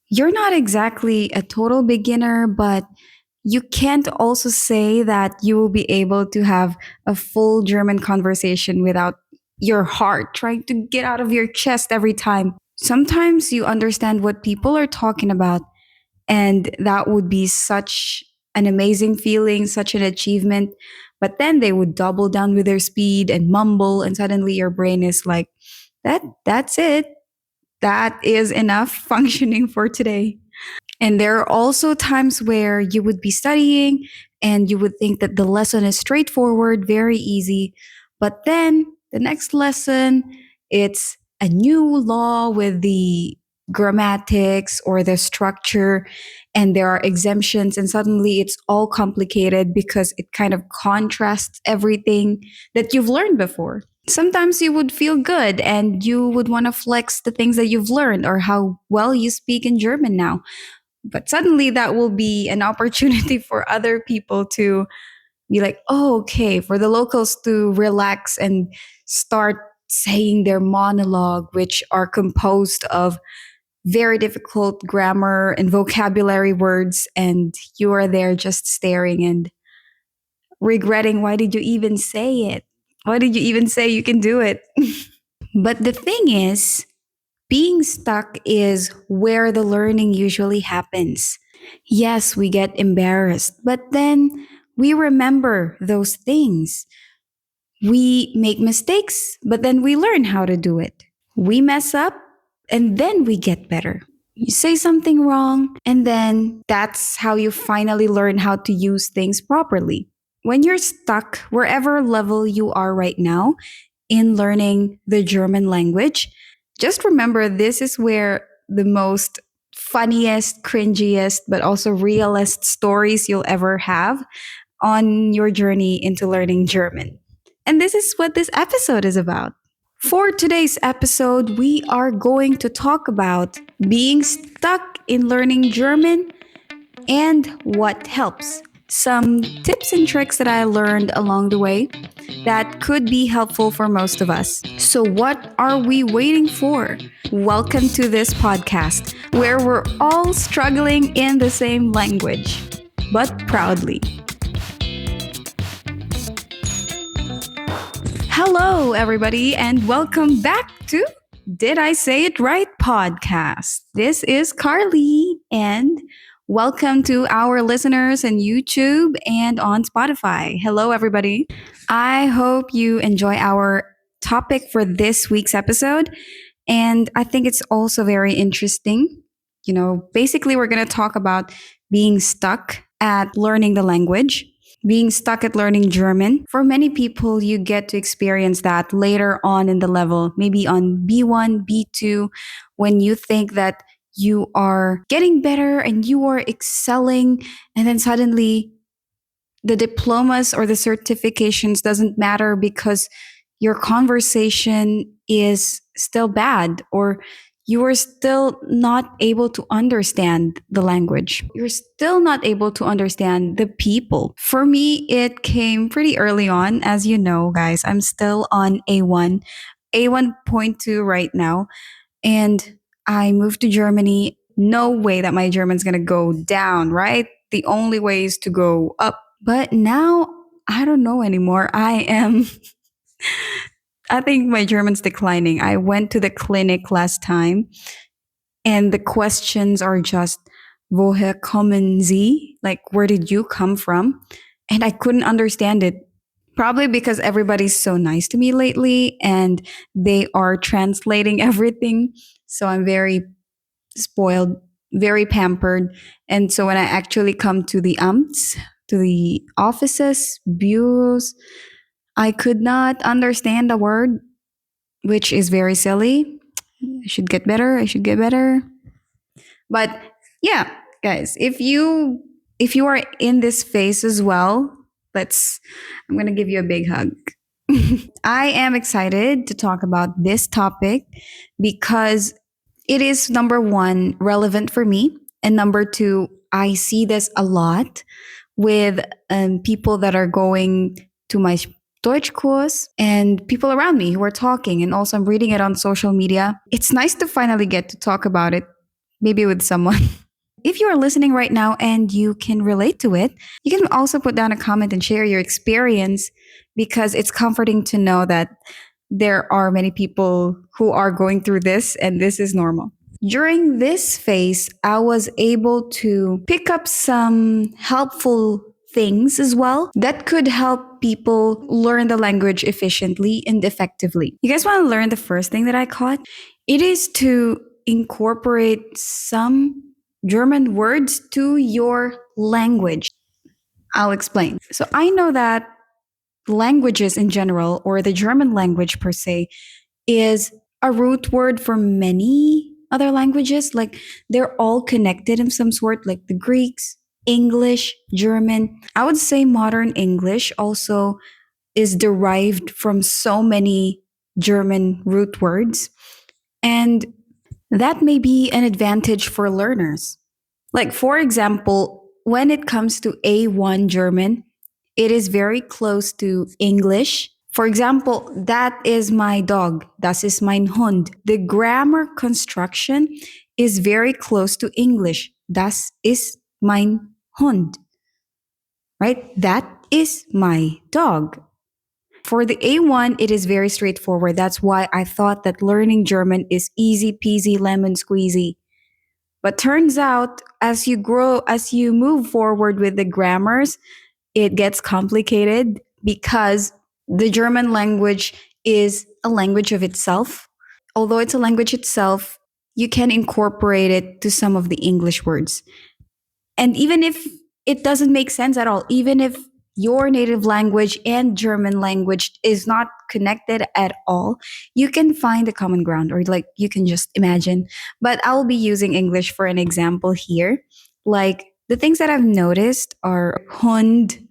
you're not exactly a total beginner, but you can't also say that you will be able to have a full German conversation without your heart trying to get out of your chest every time. Sometimes you understand what people are talking about, and that would be such an amazing feeling, such an achievement. But then they would double down with their speed and mumble, and suddenly your brain is like, that's it. That is enough functioning for today. And there are also times where you would be studying and you would think that the lesson is straightforward, very easy. But then the next lesson, it's a new law with the grammatics or the structure, and there are exemptions, and suddenly it's all complicated because it kind of contrasts everything that you've learned before. Sometimes you would feel good and you would want to flex the things that you've learned or how well you speak in German now, but suddenly that will be an opportunity for other people to be like, oh, okay, for the locals to relax and start saying their monologue, which are composed of very difficult grammar and vocabulary words. And you are there just staring and regretting, why did you even say it? Why did you even say you can do it? But the thing is, being stuck is where the learning usually happens. Yes, we get embarrassed, but then we remember those things. We make mistakes, but then we learn how to do it. We mess up, and then we get better. You say something wrong, and then that's how you finally learn how to use things properly. When you're stuck, wherever level you are right now, in learning the German language, just remember this is where the most funniest, cringiest, but also realist stories you'll ever have on your journey into learning German. And this is what this episode is about. For today's episode, we are going to talk about being stuck in learning German and what helps. Some tips and tricks that I learned along the way that could be helpful for most of us. So, what are we waiting for? Welcome to this podcast where we're all struggling in the same language, but proudly. Hello, everybody, and welcome back to Did I Say It Right podcast. This is Carlie, and welcome to our listeners on YouTube and on Spotify. Hello, everybody. I hope you enjoy our topic for this week's episode. And I think it's also very interesting. Basically, we're going to talk about being stuck at learning the language, being stuck at learning German. For many people, you get to experience that later on in the level, maybe on B1, B2, when you think that you are getting better and you are excelling, and then suddenly the diplomas or the certifications doesn't matter because your conversation is still bad, or you are still not able to understand the language. You're still not able to understand the people. For me, it came pretty early on. As you know, guys, I'm still on A1, A1.2 right now. And I moved to Germany. No way that my German's going to go down, right? The only way is to go up. But now I don't know anymore. I think my German's declining. I went to the clinic last time and the questions are just, woher kommen Sie? Like, where did you come from? And I couldn't understand it. Probably because everybody's so nice to me lately and they are translating everything. So I'm very spoiled, very pampered. And so when I actually come to the Amts, to the offices, bureaus, I could not understand a word, which is very silly. I should get better. I should get better. But yeah, guys, if you are in this phase as well, let's I'm going to give you a big hug. I am excited to talk about this topic because it is number one, relevant for me. And number two, I see this a lot with people that are going to my deutschkurs and people around me who are talking. And also, I'm reading it on social media. It's nice to finally get to talk about it maybe with someone. If you are listening right now and you can relate to it, you can also put down a comment and share your experience because it's comforting to know that there are many people who are going through this and this is normal. During this phase, I was able to pick up some helpful things as well that could help people learn the language efficiently and effectively. You guys want to learn the first thing that I caught? It is to incorporate some German words to your language. I'll explain. So I know that languages in general, or the German language per se, is a root word for many other languages. Like they're all connected in some sort, like the Greeks, English, German. I would say modern English also is derived from so many German root words. And that may be an advantage for learners. Like, for example, when it comes to A1 German, it is very close to English. For example, that is my dog. Das ist mein Hund. The grammar construction is very close to English. Das ist mein Hund. Right? That is my dog. For the A1, it is very straightforward. That's why I thought that learning German is easy peasy lemon squeezy. But turns out, as you grow, as you move forward with the grammars, it gets complicated because the German language is a language of itself. Although it's a language itself, you can incorporate it to some of the English words. And even if it doesn't make sense at all, even if your native language and German language is not connected at all, you can find a common ground, or like you can just imagine. But I'll be using English for an example here. Like the things that I've noticed are Hund.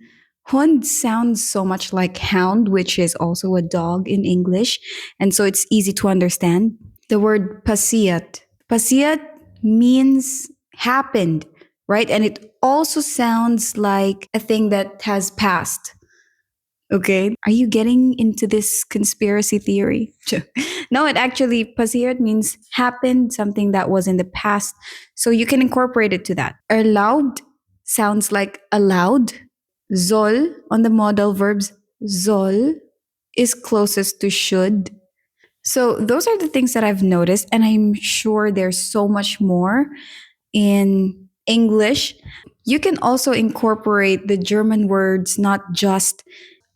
Hund sounds so much like hound, which is also a dog in English. And so it's easy to understand. The word passiert. Passiert means happened, right? And it also sounds like a thing that has passed. Okay. Are you getting into this conspiracy theory? No, it actually, passiert means happened, something that was in the past. So you can incorporate it to that. Erlaubt sounds like allowed. Soll on the modal verbs, soll is closest to should. So those are the things that I've noticed, and I'm sure there's so much more in English. You can also incorporate the German words not just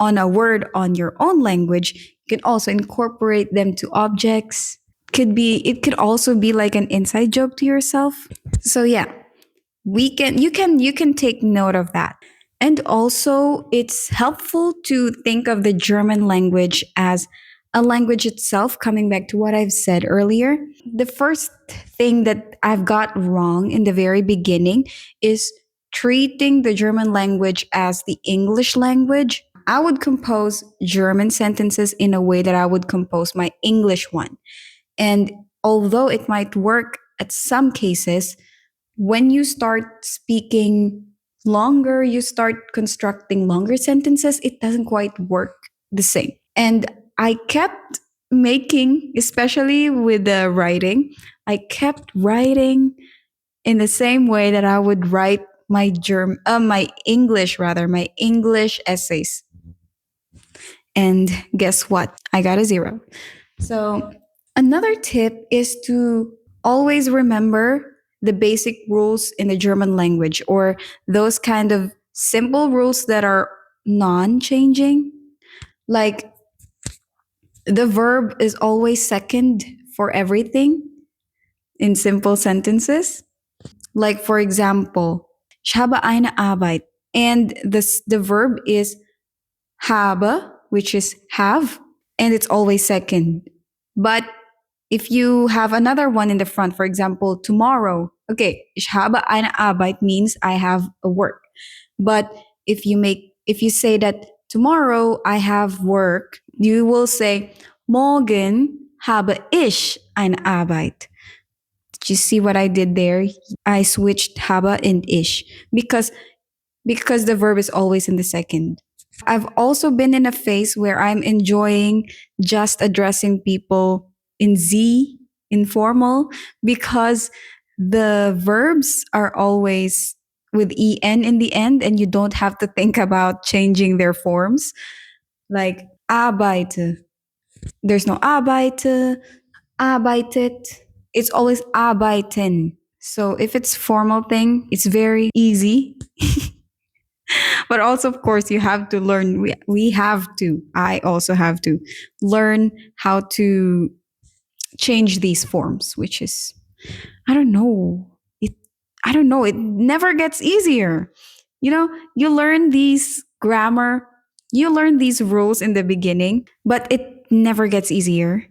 on a word on your own language. You can also incorporate them to objects. It could also be like an inside joke to yourself. So yeah, you can take note of that. And also, it's helpful to think of the German language as a language itself, coming back to what I've said earlier. The first thing that I've got wrong in the very beginning is treating the German language as the English language. I would compose German sentences in a way that I would compose my English one. And although it might work at some cases, when you start speaking longer, you start constructing longer sentences, it doesn't quite work the same. And I kept making, especially with the writing, I kept writing in the same way that I would write my English essays. And guess what? I got a zero. So another tip is to always remember the basic rules in the German language, or those kind of simple rules that are non changing. Like the verb is always second for everything in simple sentences. Like, for example, ich habe eine Arbeit. And the verb is habe, which is have, and it's always second. But if you have another one in the front, for example, tomorrow, okay, ich habe eine Arbeit means I have a work. But if you say that tomorrow I have work, you will say morgen habe ich eine Arbeit. Did you see what I did there? I switched habe and ich because the verb is always in the second. I've also been in a phase where I'm enjoying just addressing people in Z, informal, because The verbs are always with en in the end, and you don't have to think about changing their forms. Like arbeite, there's no arbeite, arbeitet. It's always arbeiten. So if it's formal thing, it's very easy. But also, of course, you have to learn. We have to. I also have to learn how to change these forms, which is I don't know. It I don't know. It never gets easier. You know, you learn these grammar, you learn these rules in the beginning, but it never gets easier.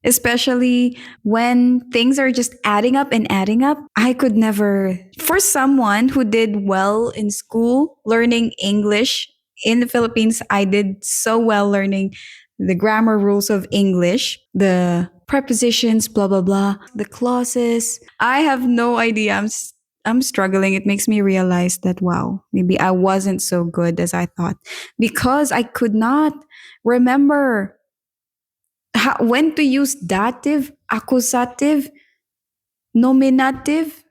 Especially when things are just adding up and adding up. I could never, for someone who did well in school, learning English in the Philippines, I did so well learning the grammar rules of English, the prepositions, blah, blah, blah, the clauses. I have no idea. I'm struggling. It makes me realize that, wow, maybe I wasn't so good as I thought because I could not remember when to use dative, accusative, nominative.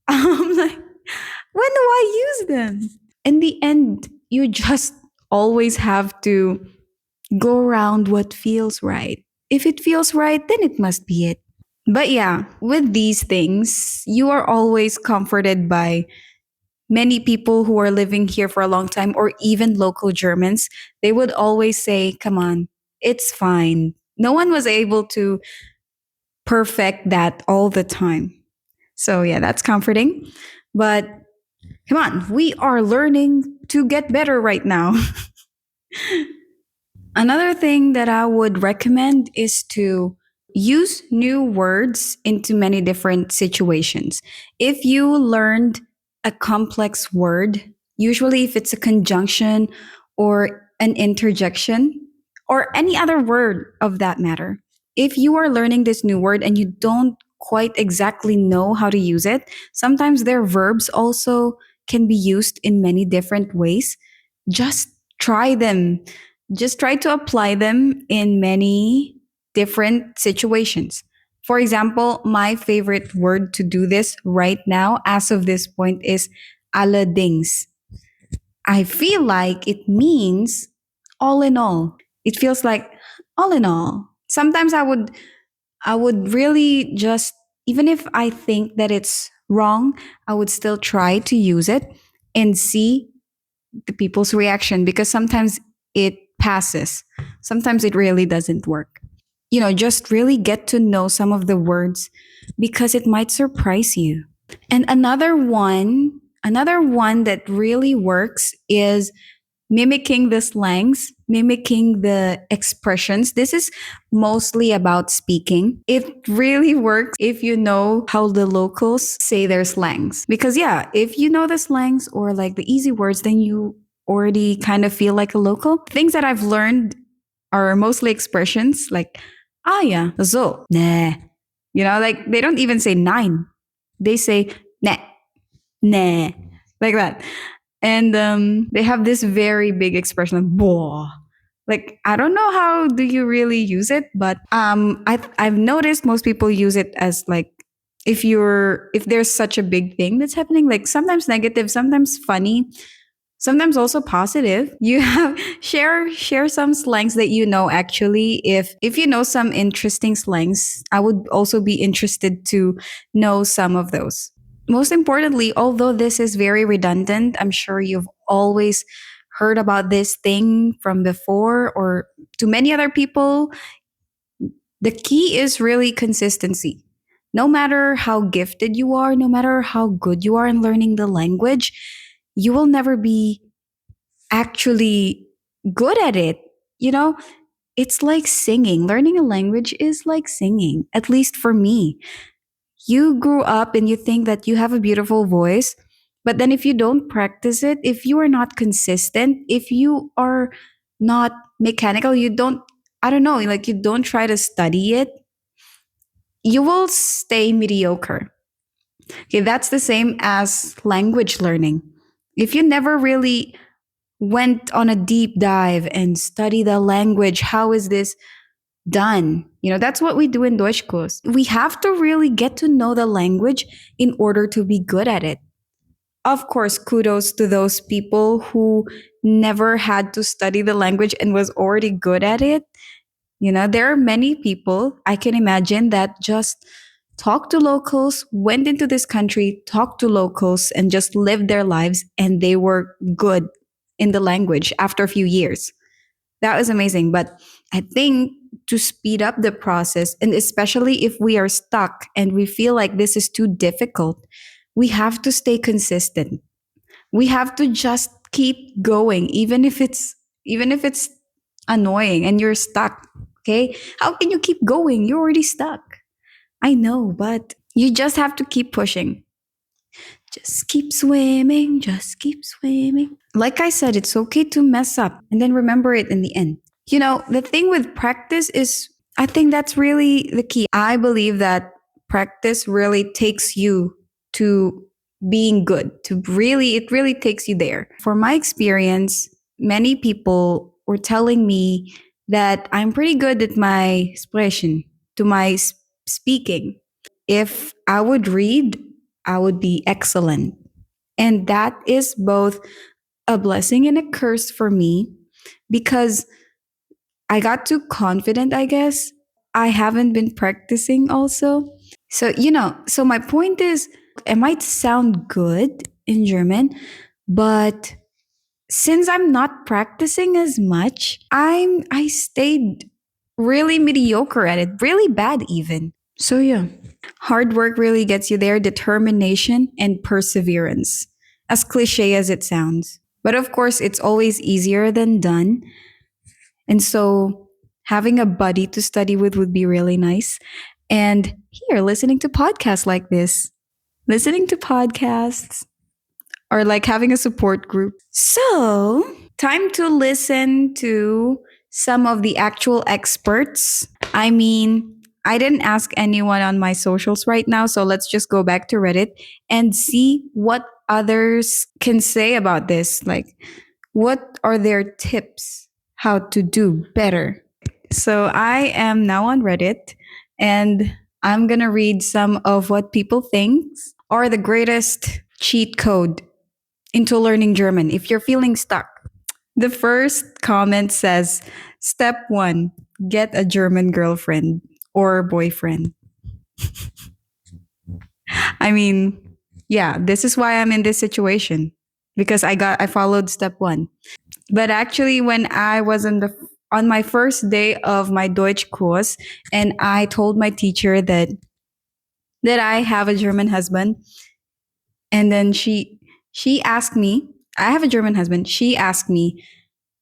I'm like, when do I use them? In the end, you just always have to go around what feels right. If it feels right, then it must be it. But yeah, with these things, you are always comforted by many people who are living here for a long time or even local Germans. They would always say, come on, it's fine. No one was able to perfect that all the time. So yeah, that's comforting. But come on, we are learning to get better right now. Another thing that I would recommend is to use new words into many different situations. If you learned a complex word, usually if it's a conjunction or an interjection or any other word of that matter, if you are learning this new word and you don't quite exactly know how to use it, sometimes their verbs also can be used in many different ways. Just try them, just try to apply them in many different situations. For example, my favorite word to do this right now, as of this point, is allerdings. I feel like it means all in all. It feels like all in all. Sometimes I would really just, even if I think that it's wrong, I would still try to use it and see the people's reaction because sometimes it passes. Sometimes it really doesn't work. You know, just really get to know some of the words because it might surprise you. And another one that really works is mimicking the slangs, mimicking the expressions. This is mostly about speaking. It really works if you know how the locals say their slangs. Because, yeah, if you know the slangs or like the easy words, then you already kind of feel like a local. Things that I've learned are mostly expressions like, ah, yeah, so, nah. You know, like they don't even say nine, they say, nah, nah, like that. And they have this very big expression of boah. Like I don't know how do you really use it, but I've noticed most people use it as like if there's such a big thing that's happening, like sometimes negative, sometimes funny, sometimes also positive. You have share some slangs that you know. Actually, if you know some interesting slangs, I would also be interested to know some of those. Most importantly, although this is very redundant, I'm sure you've always heard about this thing from before or to many other people. The key is really consistency. No matter how gifted you are, no matter how good you are in learning the language, you will never be actually good at it. You know, it's like singing. Learning a language is like singing, at least for me. You grew up and you think that you have a beautiful voice, but then if you don't practice it, if you are not consistent, if you are not mechanical, you don't, I don't know, like you don't try to study it, you will stay mediocre. Okay, that's the same as language learning. If you never really went on a deep dive and study the language, how is this done. That's what we do in deutschkurs. We have to really get to know the language in order to be good at it. Of course, kudos to those people who never had to study the language and was already good at it. There are many people I can imagine that just talked to locals, went into this country, talked to locals, and just lived their lives, and they were good in the language after a few years. That was amazing. But I think to speed up the process, and especially if we are stuck and we feel like this is too difficult, we have to stay consistent. We have to just keep going, even if it's annoying and you're stuck. Okay? How can you keep going? You're already stuck. I know, but you just have to keep pushing. Just keep swimming, just keep swimming. Like I said, it's okay to mess up and then remember it in the end. The thing with practice is, I think that's really the key. I believe that practice really takes you to being good, it really takes you there. For my experience, many people were telling me that I'm pretty good at my expression, to my speaking. If I would read, I would be excellent. And that is both a blessing and a curse for me because I got too confident, I guess. I haven't been practicing also. So my point is, it might sound good in German, but since I'm not practicing as much, I stayed really mediocre at it, really bad even. So yeah, hard work really gets you there, determination and perseverance. As cliche as it sounds. But of course, it's always easier than done. And so having a buddy to study with would be really nice. And here, listening to podcasts like this, listening to podcasts, or like having a support group. So, time to listen to some of the actual experts. I mean, I didn't ask anyone on my socials right now, so let's just go back to Reddit and see what others can say about this. Like, what are their tips how to do better? So, I am now on Reddit and I'm going to read some of what people think are the greatest cheat code into learning German if you're feeling stuck. The first comment says, Step one, get a German girlfriend or boyfriend. I mean, yeah, this is why I'm in this situation because I followed step one. But actually, when I was on my first day of my Deutsch course, and I told my teacher that I have a German husband, and then she asked me, I have a German husband. She asked me,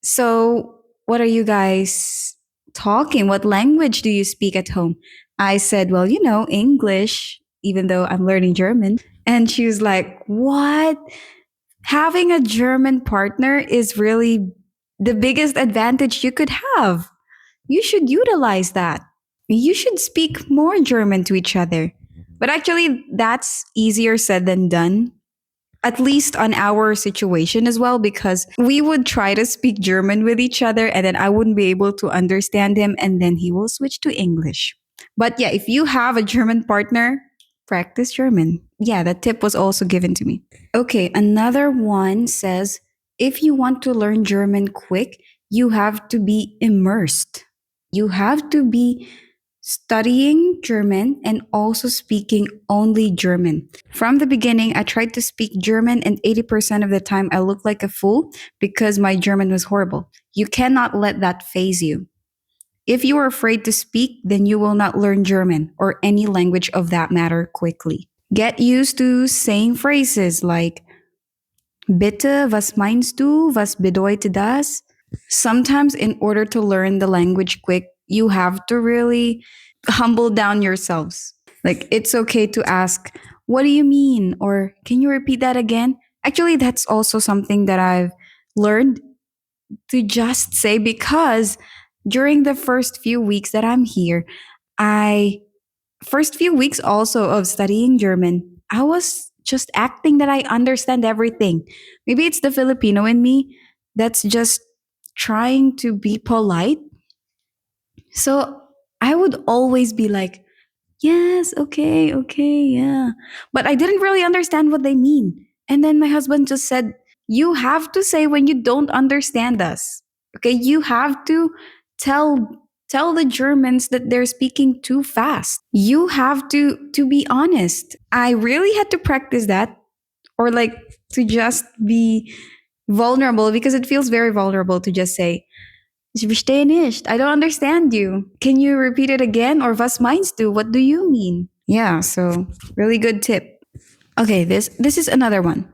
so what are you guys talking? What language do you speak at home? I said, well, English, even though I'm learning German. And she was like, what? Having a German partner is really the biggest advantage you could have. You should utilize that. You should speak more German to each other. But actually, that's easier said than done, at least on our situation as well, because we would try to speak German with each other and then I wouldn't be able to understand him and then he will switch to English. But yeah, if you have a German partner, practice German. Yeah, that tip was also given to me. Okay, another one says if you want to learn German quick, you have to be immersed. You have to be studying German and also speaking only German. From the beginning, I tried to speak German, and 80% of the time I looked like a fool because my German was horrible. You cannot let that phase you. If you are afraid to speak, then you will not learn German or any language of that matter quickly. Get used to saying phrases like Bitte, was meinst du? Was bedeutet das? Sometimes, in order to learn the language quick, you have to really humble down yourselves. Like, it's okay to ask, what do you mean? Or can you repeat that again? Actually, that's also something that I've learned to just say because during the first few weeks that I'm here, I first few weeks also of studying German, I was just acting that I understand everything. Maybe it's the Filipino in me that's just trying to be polite. So I would always be like, yes, okay, okay, yeah. But I didn't really understand what they mean. And then my husband just said, you have to say when you don't understand us. Okay, you have to tell tell the Germans that they're speaking too fast. You have to be honest. I really had to practice that, or like to just be vulnerable, because it feels very vulnerable to just say, ich verstehe nicht. I don't understand you. Can you repeat it again? Or was meinst du? What do you mean? Yeah, so really good tip. Okay, this is another one.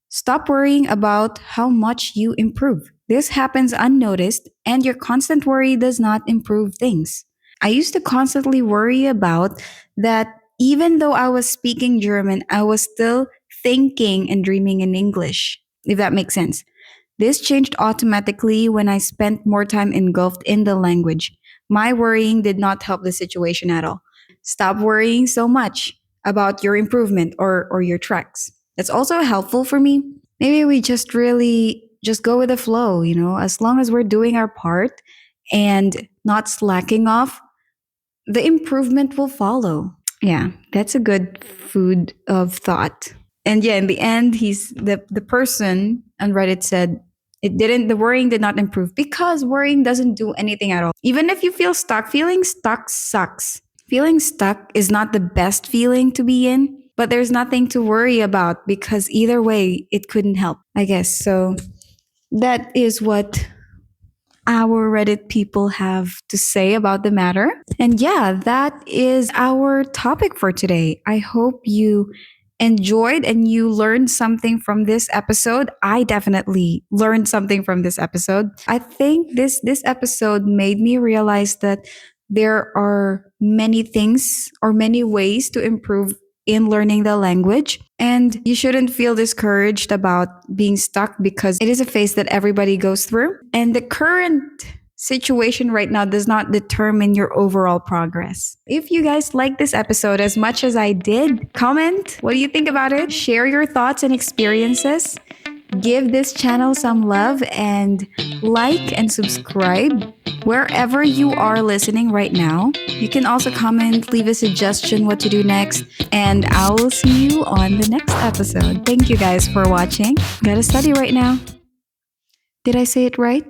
Stop worrying about how much you improve. This happens unnoticed, and your constant worry does not improve things. I used to constantly worry about that even though I was speaking German, I was still thinking and dreaming in English, if that makes sense. This changed automatically when I spent more time engulfed in the language. My worrying did not help the situation at all. Stop worrying so much about your improvement or your tracks. That's also helpful for me. Maybe we just really just go with the flow, as long as we're doing our part and not slacking off, the improvement will follow. Yeah, that's a good food of thought. And yeah, in the end, the person on Reddit said the worrying did not improve because worrying doesn't do anything at all. Even if you feel stuck, feeling stuck sucks. Feeling stuck is not the best feeling to be in, but there's nothing to worry about because either way, it couldn't help, I guess. So that is what our Reddit people have to say about the matter. And yeah, that is our topic for today. I hope you enjoyed and you learned something from this episode. I definitely learned something from this episode. I think this episode made me realize that there are many things or many ways to improve in learning the language. And you shouldn't feel discouraged about being stuck because it is a phase that everybody goes through. And the current situation right now does not determine your overall progress. If you guys like this episode as much as I did, comment what do you think about it? Share your thoughts and experiences. Give this channel some love and like and subscribe wherever you are listening right now. You can also comment, leave a suggestion what to do next, and I will see you on the next episode. Thank you guys for watching. Gotta study right now. Did I say it right?